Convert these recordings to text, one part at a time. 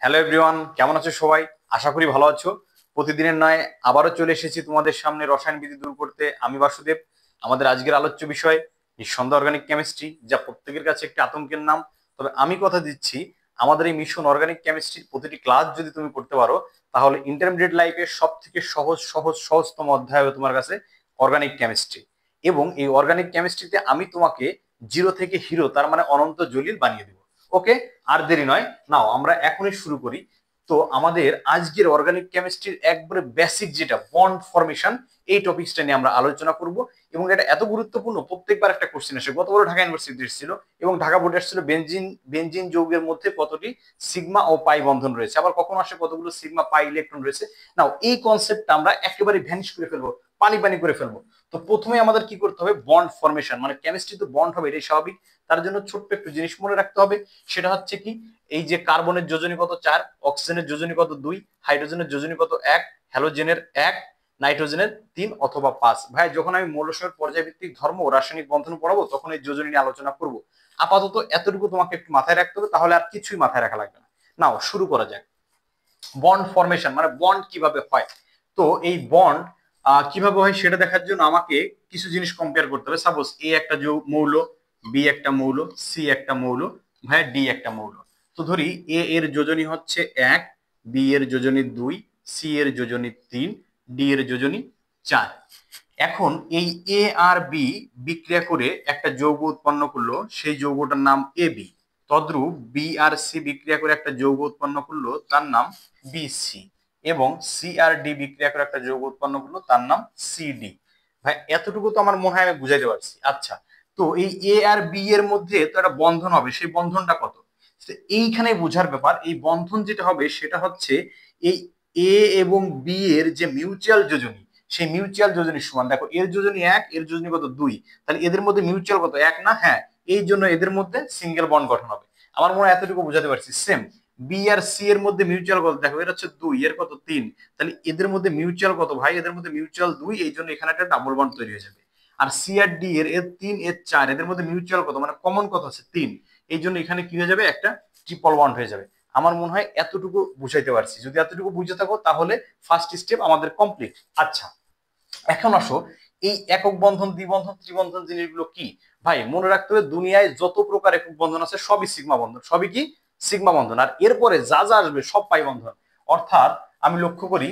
Hello everyone, কেমন আছো সবাই? আশা করি ভালো আছো। প্রতিদিনের নয় আবারও চলে এসেছি তোমাদের সামনে রসায়ন বিধি দূর করতে। আমি বাসুদেব। আমাদের আজকের আলোচ্য বিষয় নিঃসন্দেহে অর্গানিক কেমিস্ট্রি, যা প্রত্যেকের কাছে একটি আতঙ্কের নাম। তবে আমি কথা দিচ্ছি, আমাদের এই মিশন অর্গানিক কেমিস্ট্রির প্রতিটি ক্লাস যদি তুমি করতে পারো, তাহলে ইন্টারমিডিয়েট লাইফের সব থেকে সহজতম অধ্যায় হবে তোমার কাছে অর্গানিক কেমিস্ট্রি। এবং এই অর্গানিক কেমিস্ট্রিতে আমি তোমাকে জিরো থেকে হিরো, তার মানে অনন্ত জলিল বানিয়ে দেবো। ওকে, আর দেরি নয়, নাও আমরা এখনই শুরু করি। তো আমাদের আজকের অর্গানিক কেমিস্ট্রির একবারে বেসিক যেটা বন্ড ফরমেশন, এই টপিকসটা নিয়ে আমরা আলোচনা করব। এবং এটা এত গুরুত্বপূর্ণ, প্রত্যেকবার একটা কোশ্চেন আসে। গতবার ঢাকা ইউনিভার্সিটি এসেছিল এবং ঢাকা বোর্ডে এসেছিল বেনজিন বেনজিন যৌগের মধ্যে কতটি সিগমা ও পাই বন্ধন রয়েছে, আবার কখনো আসে কতগুলো সিগমা পাই ইলেকট্রন রয়েছে। নাও এই কনসেপ্টটা আমরা একেবারে ভ্যানিশ করে ফেলবো, পানি পানি করে ফেলবো। তো প্রথমে আমাদের কি করতে হবে, বন্ড ফরমেশন, মানে কেমিস্ট্রি তো বন্ড হবে, এটাই স্বাভাবিক। তার জন্য ছোট্ট একটু জিনিস মনে রাখতে হবে। সেটা হচ্ছে কি, এই যে কার্বনের যোজনী কত 4, অক্সিজেনের যোজনী কত 2, হাইড্রোজেনের যোজনী কত 1, হ্যালোজেনের 1, নাইট্রোজেনের 3 অথবা 5। ভাই, যখন আমি মৌলসমূহের পর্যায়ভিত্তিক ধর্ম ও রাসায়নিক বন্ধন পড়াবো তখন এই যোজনী নিয়ে আলোচনা করব। আপাতত এতটুকু তোমাকে একটু মাথায় রাখতে হবে, তাহলে আর কিছুই মাথায় রাখা লাগবে না। নাও শুরু করা যাক। বন্ড ফরমেশন মানে বন্ড কিভাবে হয়। তো এই বন্ড কিভাবে হয় সেটা দেখার জন্য আমাকে কিছু জিনিস কম্পেয়ার করতে হবে। সাপোজ এ একটা মৌল, বি একটা মৌল, সি একটা মৌল, ভাই ডি একটা মৌল। তো ধরি এ এর যোজনী হচ্ছে 1, বি এর যোজনী 2, সি এর যোজনী 3, ডি এর যোজনী 4। এখন এই এ আর বি বিক্রিয়া করে একটা যৌগ উৎপন্ন করলো, সেই যৌগটার নাম এ বি। তদ্রূপ বি আর সি বিক্রিয়া করে একটা যৌগ উৎপন্ন করলো, তার নাম বিসি। এবং সি আর ডি বিক্রিয়া করে একটা যৌগ উৎপন্ন করলো, তার নাম সিডি। ভাই, এতটুকু তো আমার মনে হয় আমি বুঝাইতে পারছি। আচ্ছা, তো এই এ আর বি এর মধ্যে তো একটা বন্ধন হবে, সেই বন্ধনটা কত? এইখানে বোঝার ব্যাপার। এই বন্ধন যেটা হবে সেটা হচ্ছে এই এ এবং বি এর যে মিউচুয়াল যোজনী, সেই মিউচুয়াল যোজনীর সমান। দেখো, এর যোজনী 1, এর যোজনী কত 2, তাহলে এদের মধ্যে মিউচুয়াল কত 1 না? হ্যাঁ, এই জন্য এদের মধ্যে সিঙ্গেল বন্ড গঠন হবে। আমার মনে হয় এতটুকু বোঝাতে পারছি। সেম বি আর সি এর মধ্যে মিউচুয়াল কত, দেখো এর হচ্ছে 2, এর কত 3, তাহলে এদের মধ্যে মিউচুয়াল কত ভাই? এদের মধ্যে মিউচুয়াল 2, এই জন্য এখানে একটা ডাবল বন্ড তৈরি হয়ে যাবে। আর সি আর ডি এর 3, এর 4, এদের মধ্যে মিউচুয়াল কত, মানে কমন কত আছে 3, এই জন্য এখানে কি হয়ে যাবে, একটা ট্রিপল বন্ড হয়ে যাবে। আমার মনে হয় এতটুকু বুঝাইতে পারছি। যদি এতটুকু বুঝে থাকো তাহলে ফার্স্ট স্টেপ আমাদের কমপ্লিট। আচ্ছা, এখন আসো, এই একক বন্ধন, দ্বিবন্ধন, ত্রিবন্ধন জিনিসগুলো কি? ভাই, মনে রাখতে হবে দুনিয়ায় যত প্রকার একক বন্ধন আছে সবই সিগমা বন্ধন, সবই কি সিগমা বন্ধন। আর এরপরে যা যা আসবে সব পাই বন্ধন। অর্থাৎ আমি লক্ষ্য করি,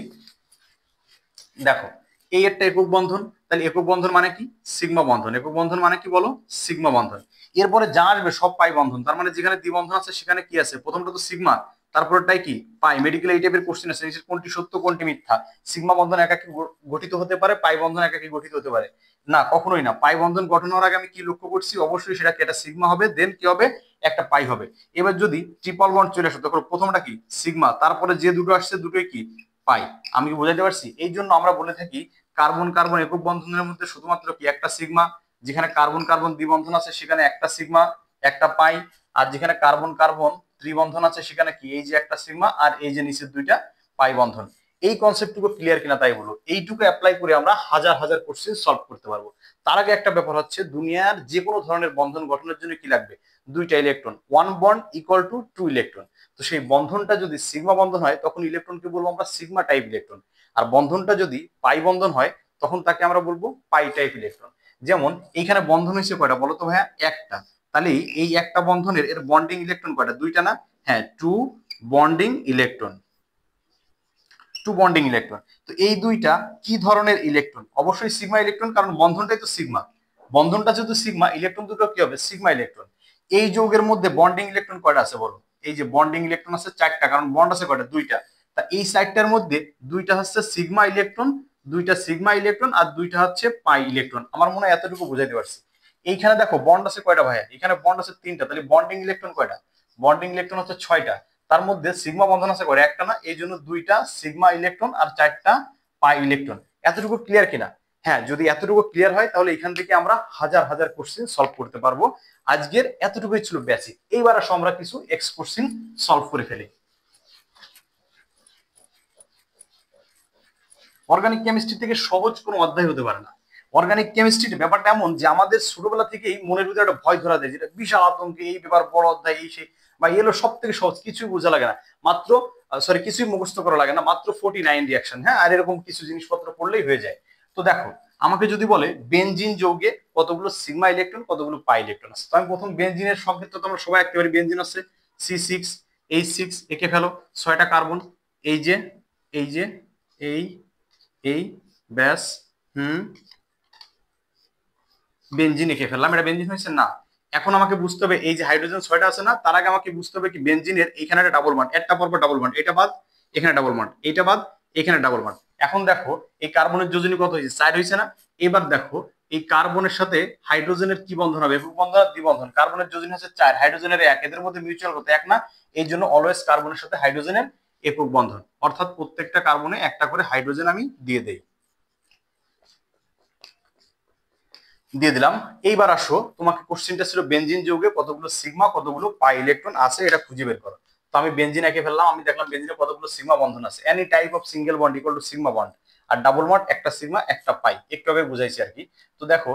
দেখো এই একটা একক বন্ধন, তাহলে একক বন্ধন মানে কি? সিগমা বন্ধন। একক বন্ধন মানে কি বলো? সিগমা বন্ধন। এরপরে যা আসবে সব পাই বন্ধন, তার মানে যেখানে দ্বিবন্ধন আছে সেখানে কি আছে? প্রথমটা তো সিগমা, তারপরটাই কি? পাই। মেডিকেল এই টাইপের কোশ্চেন আছে, কোনটি সত্য কোনটি মিথ্যা। সিগমা বন্ধন একাকি গঠিত হতে পারে, পাই বন্ধন একাকি গঠিত হতে পারে না? কখনোই না। পাই বন্ধন গঠন হওয়ার আগে আমি কি লক্ষ্য করছি? অবশ্যই সেটা কি, একটা সিগমা হবে, দেন কি হবে, একটা পাই হবে। এবার যদি ট্রিপল বন্ড চলে আসে, তখন প্রথমটা কি সিগমা, তারপরে যে দুটো আসছে দুটোই কি পাই। আমি কি বোঝাতে পারছি? এই জন্য আমরা বলে থাকি কার্বন কার্বন একক বন্ধনের মধ্যে শুধুমাত্র কি একটা সিগমা, যেখানে কার্বন কার্বন দ্বিবন্ধন আছে সেখানে একটা সিগমা একটা পাই, আর যেখানে কার্বন কার্বন ত্রিবন্ধন আছে সেখানে কি, এই যে একটা সিগমা আর এই যে নিচের দুইটা পাই বন্ধন। এই কনসেপ্টটুকু ক্লিয়ার কিনা তাই বলো। এইটুকু অ্যাপ্লাই করে আমরা হাজার হাজার কোশ্চেন সলভ করতে পারবো। তার আগে একটা ব্যাপার হচ্ছে, দুনিয়ার যে কোনো ধরনের বন্ধন গঠনের জন্য কি লাগবে? দুইটা electron. One bond equal to two electron. তো সেই বন্ধনটা যদি সিগমা বন্ধন হয় তখন ইলেকট্রনকে বলবো আমরা সিগমা টাইপ ইলেকট্রন। আর বন্ধনটা যদি পাই বন্ধন হয় তখন তাকে আমরা বলবো পাই টাইপ ইলেকট্রন। যেমন এইখানে বন্ধন হয়েছে কয়টা বলো তো ভাইয়া? একটা। তাহলে এই একটা বন্ধনের এর বন্ডিং ইলেকট্রন কয়টা? দুইটা না? হ্যাঁ, two bonding electron. Two bonding electron. তো এই দুইটা কি ধরনের ইলেকট্রন? অবশ্যই সিগমা ইলেকট্রন, কারণ বন্ধনটাই তো সিগমা। বন্ধনটা যেহেতু সিগমা, ইলেকট্রন দুটো কি হবে? Sigma electron. এই যৌগের মধ্যে বন্ডিং ইলেকট্রন কয়টা আছে বলো? এই যে বন্ডিং ইলেকট্রন আছে 4টা, কারণ বন্ড আছে কয়টা? দুইটা। তা এই 4টার মধ্যে দুইটা হচ্ছে সিগমা ইলেকট্রন, দুইটা সিগমা ইলেকট্রন, আর দুইটা হচ্ছে পাই ইলেকট্রন। আমার মনে হয় এতটুকু বুঝাইতে পারছি। এইখানে দেখো বন্ড আছে কয়টা ভাইয়া? এখানে বন্ড আছে 3টা, তাহলে বন্ডিং ইলেকট্রন কয়টা? বন্ডিং ইলেকট্রন হচ্ছে 6টা। তার মধ্যে সিগমা বন্ধন আছে করে একটা না, এই জন্য দুইটা সিগমা ইলেকট্রন আর 4টা পাই ইলেকট্রন। এতটুকু ক্লিয়ার কিনা? হ্যাঁ, যদি এতটুকু ক্লিয়ার হয় তাহলে এখান থেকে আমরা হাজার হাজার কোশ্চেন সলভ করতে পারবো। আজকের এতটুকুই ছিল বেসিক। এইবার আসো আমরা কিছু এক্স কোশ্চেন সলভ করে ফেলি। অর্গানিক কেমিস্ট্রি থেকে সহজ কোনো অধ্যায় হতে পারে না। অর্গানিক কেমিস্ট্রির ব্যাপারটা এমন যে আমাদের ছোটবেলা থেকেই মনের ভিতরে একটা ভয় ধরা দেয়, যেটা বিশাল আতঙ্কে এই ব্যাপার, বড় অধ্যায়, এই সেই। বা ইয়েলো সব থেকে সহজ, কিছুই বোঝা লাগে না, মাত্র সরি কিছুই মুখস্থ করা লাগে না, মাত্র 49 রিয়াকশন। হ্যাঁ, আর এরকম কিছু জিনিসপত্র পড়লেই হয়ে যায়। তো দেখো আমাকে যদি বলে বেনজিন যৌগে কতগুলো সিগমা ইলেকট্রন কতগুলো পাই ইলেকট্রন আছে, তো আমি প্রথম বেনজিনের সংকেত তো তোমরা সবাই একেবারে বেনজিন আছে C6H6 এঁকে ফেলো, 6টা কার্বন, এই যে এই যে এই এই ব্যাস বেনজিন এঁকে ফেললাম, এটা বেনজিন হয়েছে না। এখন আমাকে বুঝতে হবে এই যে হাইড্রোজেন 6টা আছে না, তার আগে আমাকে বুঝতে হবে কি বেনজিনের এইখানে একটা ডাবল বন্ড, একটা পরপর ডাবল বন্ড, এটা বাদ এখানে ডাবল বন্ড, এটা বাদ এখানে ডাবল বন্ড। এখন দেখো এই কার্বনের যোজনী কত হয়েছে, 4 হয়েছে না। এবার দেখো এই কার্বনের সাথে হাইড্রোজেনের কি বন্ধন হবে, একক বন্ধন আর দ্বিবন্ধন। কার্বনের যোজনী হচ্ছে 4, হাইড্রোজেনের 1, এদের মধ্যে মিউচুয়াল কত, 1 না। এই জন্য অলওয়েজ কার্বনের সাথে হাইড্রোজেনের একক বন্ধন, অর্থাৎ প্রত্যেকটা কার্বনে একটা করে হাইড্রোজেন আমি দিয়ে দেই, দিয়ে দিলাম। এইবার আসো, তোমাকে কোশ্চেনটা ছিল বেনজিন যৌগে কতগুলো সিগমা কতগুলো পাই ইলেকট্রন আছে এটা খুঁজে বের করো। তো আমি বেনজিন এঁকে ফেললাম, আমি দেখলাম বেনজিনে কতগুলো সিগমা বন্ধন আছে, any type of single bond equal to sigma bond, আর ডাবল বন্ড একটা সিগমা একটা পাই, একটু আগে বুঝাইছি আর কি। তো দেখো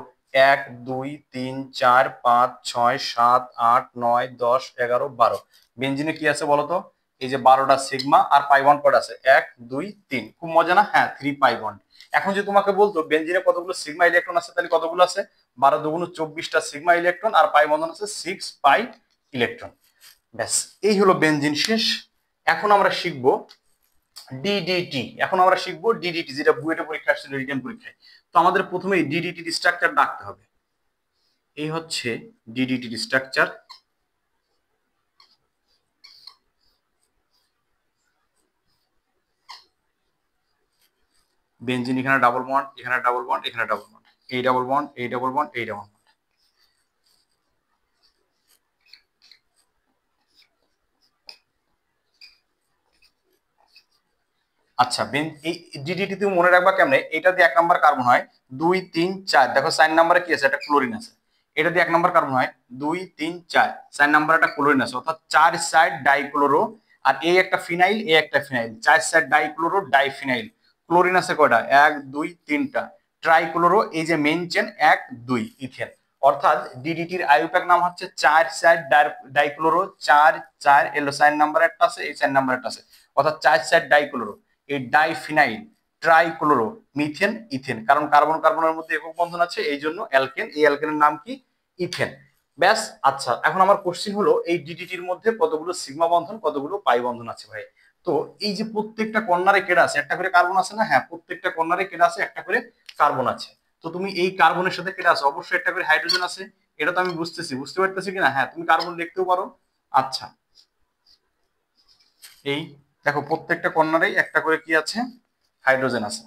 1 2 3 4 5 6 7 8 9 10 11 12, বেনজিনে কি আছে বলতো, এই যে 12টা সিগমা আর পাই বন্ড কত আছে, 1 2 3, খুব মজা না, হ্যাঁ 3 পাই বন্ড। এখন যদি তোমাকে বলতো বেনজিনে কতগুলো সিগমা ইলেকট্রন আছে, তাহলে কতগুলো আছে, 12 দুগুণ 24টা সিগমা ইলেকট্রন, আর পাই বন্ধন আছে 6 পাই ইলেকট্রন। ব্যাস, এই হলো বেনজিন শেষ। এখন আমরা শিখবো ডিডিটি, এখন আমরা শিখবো ডিডিটি, যেটা বুয়েটে পরীক্ষা আসছিল রিটেন পরীক্ষায়। তো আমাদের প্রথমে ডিডিটি স্ট্রাকচার ডাকতে হবে। এই হচ্ছে ডিডিটি স্ট্রাকচার। বেনজিন এখানে ডাবল বন্ড, এখানে ডাবল বন্ড, এখানে ডাবল বন্ড, এই ডাবল বন্ড, এই ডাবল বন্ড, এই ডাবল বন্ড। আচ্ছা, এই ডিডিটি তুমি মনে রাখবা কেমনে, এটা দিয়ে 1 নাম্বার কার্বন হয় 2 3 4, দেখো 4 নাম্বারে কি আছে, একটা ক্লোরিন আছে। এটা দিয়ে 1 নাম্বার কার্বন হয় 2 3 4, 4 নাম্বার একটা ক্লোরিন আছে, অর্থাৎ 4 সাইড ডাইক্লোরো, আর এই একটা ফিনাইল, এই একটা phenyl, 4 side dichloro diphenyl. Chlorine আছে কয়টা, 1 2 3টা। ট্রাইক্লোরো, এই যে মেইন চেন 1 2 ইথেন। অর্থাৎ ডিডিটির আইইউপ্যাক নাম হচ্ছে 4 সাইড ডাইক্লোরো, 4 4 এলো 4 নাম্বার একটা আছে, এই 4 নাম্বার একটা আছে, অর্থাৎ 4 সাইড ডাইক্লোরো। এই ডাইফিনাইল, ট্রাইক্লোরো, মিথেন, ইথেন, কারণ কার্বন কার্বনের মধ্যে একক বন্ধন আছে, এই জন্য অ্যালকেন, এই অ্যালকেনের নাম কি, ইথেন। ব্যাস। আচ্ছা, এখন আমার কোশ্চিন হলো এই ডিডিটির মধ্যে কতগুলো সিগমা বন্ধন কতগুলো পাই বন্ধন আছে ভাই। তো এই যে প্রত্যেকটা কর্নারে কেটে আছে একটা করে কার্বন আছে না, হ্যাঁ প্রত্যেকটা কর্নারে কেটে আছে একটা করে কার্বন আছে। তো তুমি এই কার্বনের সাথে কেটে আছে, অবশ্যই একটা করে হাইড্রোজেন আছে, এটা তো আমি বুঝতেছি, বুঝতে পারতেছি কিনা, হ্যাঁ তুমি কার্বন লিখতেও পারো। আচ্ছা, এই দেখো প্রত্যেকটা কর্নারেই একটা করে কি আছে, হাইড্রোজেন আছে।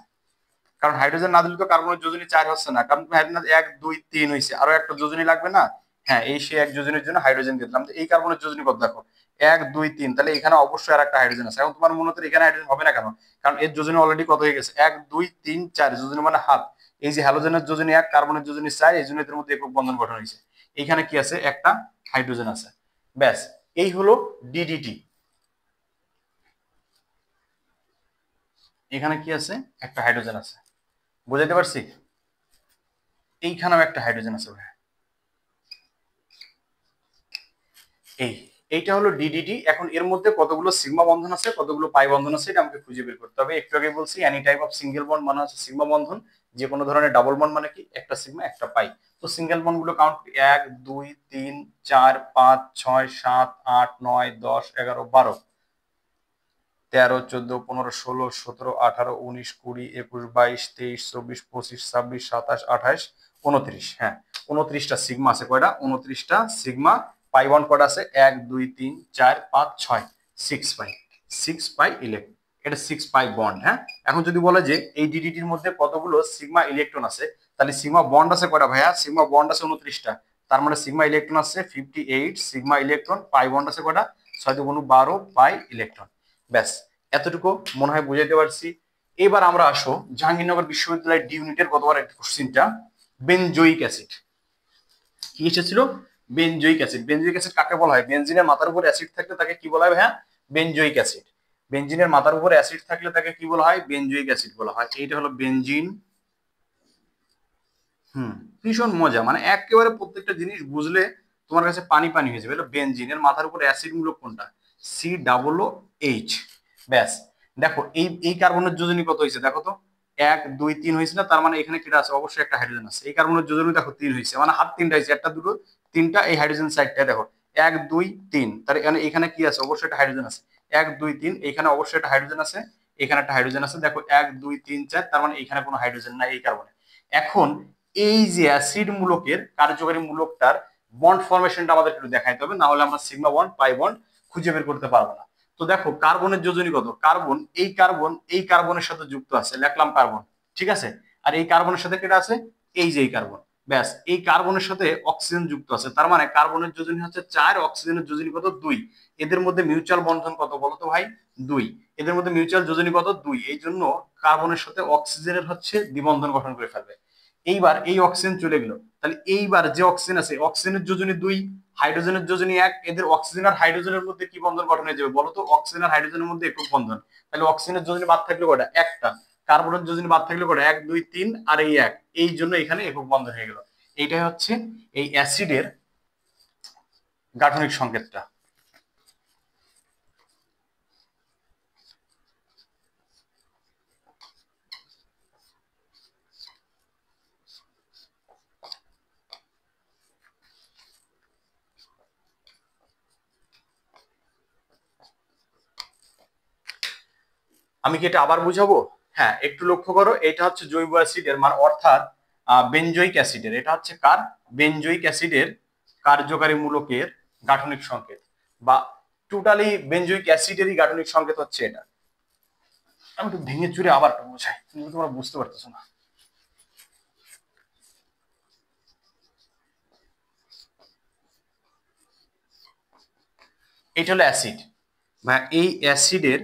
কারণ হাইড্রোজেন না দিলে তো কার্বনের যোজনী 4 হচ্ছে না, কারণ হাইড্রোজেন 1 2 3 হয়েছে, আরো একটা যোজনী লাগবে না। হ্যাঁ, এই সেই এক যোজনীর জন্য হাইড্রোজেন দিলাম। এই কার্বনের যোজনী কত দেখো, 1 2 3, তাহলে এখানে অবশ্যই আর একটা হাইড্রোজেন আছে। এখন তোমার মনে হতো এখানে হাইড্রোজেন হবে না কেন, কারণ এর যোজনী অলরেডি কত হয়ে গেছে, 1 2 3 4, যোজনী মানে হাত। এই যে হ্যালোজেনের যোজনী 1, কার্বনের যোজনী 4, এই জন্য এদের মধ্যে একক বন্ধন গঠন হয়েছে। এইখানে কি আছে, একটা হাইড্রোজেন আছে। ব্যাস, এই হলো ডিডিটি। এখানে কি আছে, একটা হাইড্রোজেন আছে, বুঝাইতে পারছি। এইখানেও একটা হাইড্রোজেন আছে ভাই। এইটা হলো ডিডিটি। এখন এর মধ্যে কতগুলো সিগমা বন্ধন আছে কতগুলো পাই বন্ধন আছে এটা আমাকে খুঁজে বের করতে হবে। একটু আগে বলছি any type of single bond মানে হচ্ছে সিগমা বন্ধন, যে কোনো ধরনের ডাবল বন্ড মানে কি একটা সিগমা একটা পাই। তো সিঙ্গেল বন্ড গুলো কাউন্ট 1 2 3 4 5 6 7 8 9 10 11 12 13 14 15 16 17 18 19 20 21 22 23 24 25 26 27 28 29, হ্যাঁ 29টা সিগমা আছে। কয়টা, 29টা সিগমা। পাই বন্ড কয়টা আছে, 1 2 3 4 5 6, 6 পাই, 6 পাই ইলেকট্রন, এটা 6 পাই বন্ড। হ্যাঁ, এখন যদি বলে যে এই ডিডিটির মধ্যে কতগুলো সিগমা ইলেকট্রন আছে, তাহলে সিগমা বন্ড আছে কয়টা ভাইয়া, সিগমা বন্ড আছে 29টা, তার মানে সিগমা ইলেকট্রন আছে 58 সিগমা ইলেকট্রন, পাই বন্ড আছে কয়টা, 6 2 12 পাই ইলেকট্রন। ব্যাস, এতটুকু মনে হয় বুঝাইতে পারছি। এবার আমরা আসো জাহাঙ্গীরনগর বিশ্ববিদ্যালয়ের ডি ইউনিটের গতবার একটা কোশ্চিনটা, বেনজোইক অ্যাসিড কি এসেছিল, বেনজোইক অ্যাসিড। বেনজোইক অ্যাসিড কাকে বলা হয়, বেনজিনের মাথার উপর অ্যাসিড থাকলে তাকে কি বলা হয়, হ্যাঁ বেনজোইক অ্যাসিড। বেনজিনের মাথার উপর অ্যাসিড থাকলে তাকে কি বলা হয়, বেনজোইক অ্যাসিড বলা হয়। এইটা হলো বেনজিন। ভীষণ মজা, মানে একেবারে প্রত্যেকটা জিনিস বুঝলে তোমার কাছে পানি পানি হয়ে যাবে। এটা বেনজিনের মাথার উপর অ্যাসিড মূলক কোনটা? COOH। ব্যাস, দেখো এই কার্বনের যোজনী কত হয়েছে দেখো তো, 1 2 3 হয়েছে না? তার মানে এখানে কেটে আছে, অবশ্যই একটা হাইড্রোজেন আছে। এই কার্বনের যোজনী দেখো 3 হয়েছে, মানে হাত 3টা হয়েছে, একটা দুটো তিনটা, এই হাইড্রোজেন সাইডটা দেখো 1 2 3, তার মানে এখানে কি আছে? অবশ্যই একটা হাইড্রোজেন আছে। 1 2 3, এখানে অবশ্যই একটা হাইড্রোজেন আছে, এখানে একটা হাইড্রোজেন আছে। দেখো 1 2 3 4, তার মানে এখানে কোনো হাইড্রোজেন নাই এই কার্বনে। এখন এই যে অ্যাসিড মূলকের কার্যকরী মূলকটার বন্ড ফরমেশনটা আমাদের একটু দেখাইতে হবে, না হলে আমরা সিগমা বন্ড পাই বন্ড খুঁজে বের করতে পারবো না। তো দেখো কার্বনের যোজনী কত? কার্বন এই কার্বনের সাথে যুক্ত আছে, লিখলাম কার্বন, ঠিক আছে। আর এই কার্বনের সাথে কেটে আছে এই যে এই কার্বন। ব্যাস, এই কার্বনের সাথে অক্সিজেন যুক্ত আছে, তার মানে কার্বনের যোজনী হচ্ছে 4, অক্সিজেনের যোজনী কত? 2। এদের মধ্যে মিউচুয়াল বন্ধন কত বলতো ভাই? 2। এদের মধ্যে মিউচুয়াল যোজনী কত? 2। এই জন্য কার্বনের সাথে অক্সিজেনের হচ্ছে দ্বিবন্ধন গঠন করে ফেলবে। এইবার এই অক্সিজেন চলে গেল, তাহলে এইবার যে অক্সিজেন আছে, অক্সিজেনের যোজনী 2, হাইড্রোজেনের যোজনী 1, এদের অক্সিজেন আর হাইড্রোজেনের মধ্যে কি বন্ধন গঠন হয়ে যাবে বলতো? অক্সিজেন আর হাইড্রোজেনের মধ্যে একক বন্ধন। তাহলে অক্সিজেনের যোজনী বাদ থাকলে কয়টা? একটা। কার্বনের যোজনী বাদ থাকলে কয়টা? 1 2 3 আর এই 1, এই জন্য এখানে একক বন্ধন হয়ে গেল। এইটাই হচ্ছে এই অ্যাসিডের গাঠনিক সংকেতটা। আমি কি এটা আবার বুঝাবো? হ্যাঁ, একটু লক্ষ্য করো, এটা হচ্ছে জৈব অ্যাসিডের মান, অর্থাৎ বেনজোইক অ্যাসিডের। এটা হচ্ছে কার? বেনজোইক অ্যাসিডের কার্যকারী মূলকের গাঠনিক সংকেত, বা টোটালি বেনজোইক অ্যাসিডেরই গাঠনিক সংকেত হচ্ছে এটা। আমি একটু ভেঙে চুরে আবার একটু বোঝাই, কিন্তু তোমরা বুঝতে পারতেছো না। এটা হলো অ্যাসিড, এই অ্যাসিডের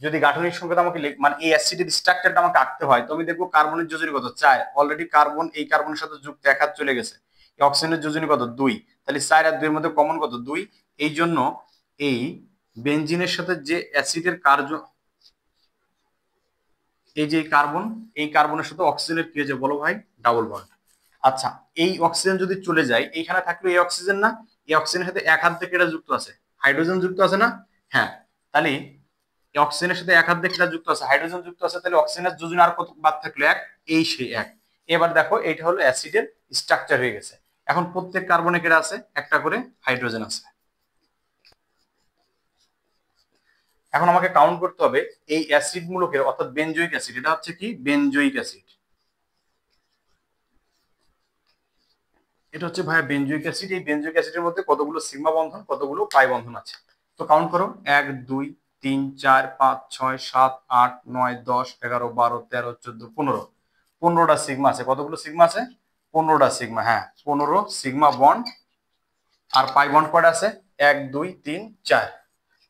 যদি গাঠনিক সংকেত আমাকে মানে এই অ্যাসিডের স্ট্রাকচারটা আমাকে আঁকতে হয়, তো আমি দেখবো কার্বনের যোজনী কত? 4। অলরেডি কার্বন এই কার্বনের সাথে যুক্ত, এক হাত চলে গেছে। অক্সিজেনের যোজনী কত? 2। তাহলে 4 আর 2 এর মধ্যে কমন কত? 2। এই জন্য এই বেনজিনের সাথে যে অ্যাসিডের কার্য, এই যে কার্বন, এই কার্বনের সাথে অক্সিজেনের কি হয়েছে বলো ভাই? Double bond. আচ্ছা, এই অক্সিজেন যদি চলে যায়, এইখানে থাকলো এই অক্সিজেন না? এই অক্সিজেনের সাথে এক হাত থেকে এটা যুক্ত আছে, হাইড্রোজেন যুক্ত আছে না? হ্যাঁ, তাহলে অক্সিজেনের সাথে এক হাত দিয়ে এটা যুক্ত আছে, হাইড্রোজেন যুক্ত আছে, তাহলে অক্সিজেনের যোজনী আর কত বাদ থাকলো? 1। এই সেই 1। এবার দেখো এটা হলো অ্যাসিডের স্ট্রাকচার হয়ে গেছে। এখন প্রত্যেক কার্বনে কেটে আছে একটা করে হাইড্রোজেন আছে। এখন আমাকে কাউন্ট করতে হবে এই অ্যাসিড মূলকের, অর্থাৎ বেনজোইক অ্যাসিড। এটা হচ্ছে কি? Benzoic acid. এটা হচ্ছে ভাইয়া বেনজোইক অ্যাসিড। এই বেনজোইক অ্যাসিডের মধ্যে কতগুলো সিগমা বন্ধন, কতগুলো পাই বন্ধন আছে? তো কাউন্ট করো, 1 2 3 4 5 6 7 8 9 10 11 12 13 14 15। 15টা সিগমা আছে। কতগুলো সিগমা আছে? 15টা সিগমা। হ্যাঁ, 15 সিগমা বন্ড। আর পাই বন্ড কয়টা আছে? 1 2 3 4,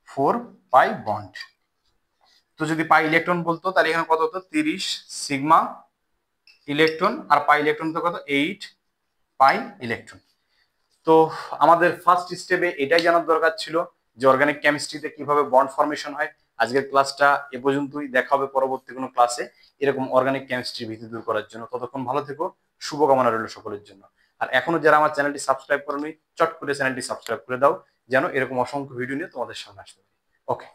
4 পাই বন্ড। তো যদি পাই ইলেকট্রন বলতো, তাহলে এখানে কত হতো? 30 সিগমা ইলেকট্রন, আর পাই ইলেকট্রন তো কত? 8 পাই ইলেকট্রন। তো আমাদের ফার্স্ট স্টেপে এটাই জানার দরকার ছিল যে অর্গানিক কেমিস্ট্রিতে কিভাবে বন্ড ফরমেশন হয়। আজকের ক্লাসটা এ পর্যন্তই, দেখা হবে পরবর্তী কোনো ক্লাসে এরকম অর্গানিক কেমিস্ট্রি ভীতি দূর করার জন্য। ততক্ষণ ভালো থেকো, শুভকামনা রইল সকলের জন্য। আর এখনো যারা আমার চ্যানেলটি সাবস্ক্রাইব করেনি, চট করে চ্যানেলটি সাবস্ক্রাইব করে দাও, যেন এরকম অসংখ্য ভিডিও নিয়ে তোমাদের সামনে আসতে পারি। ওকে।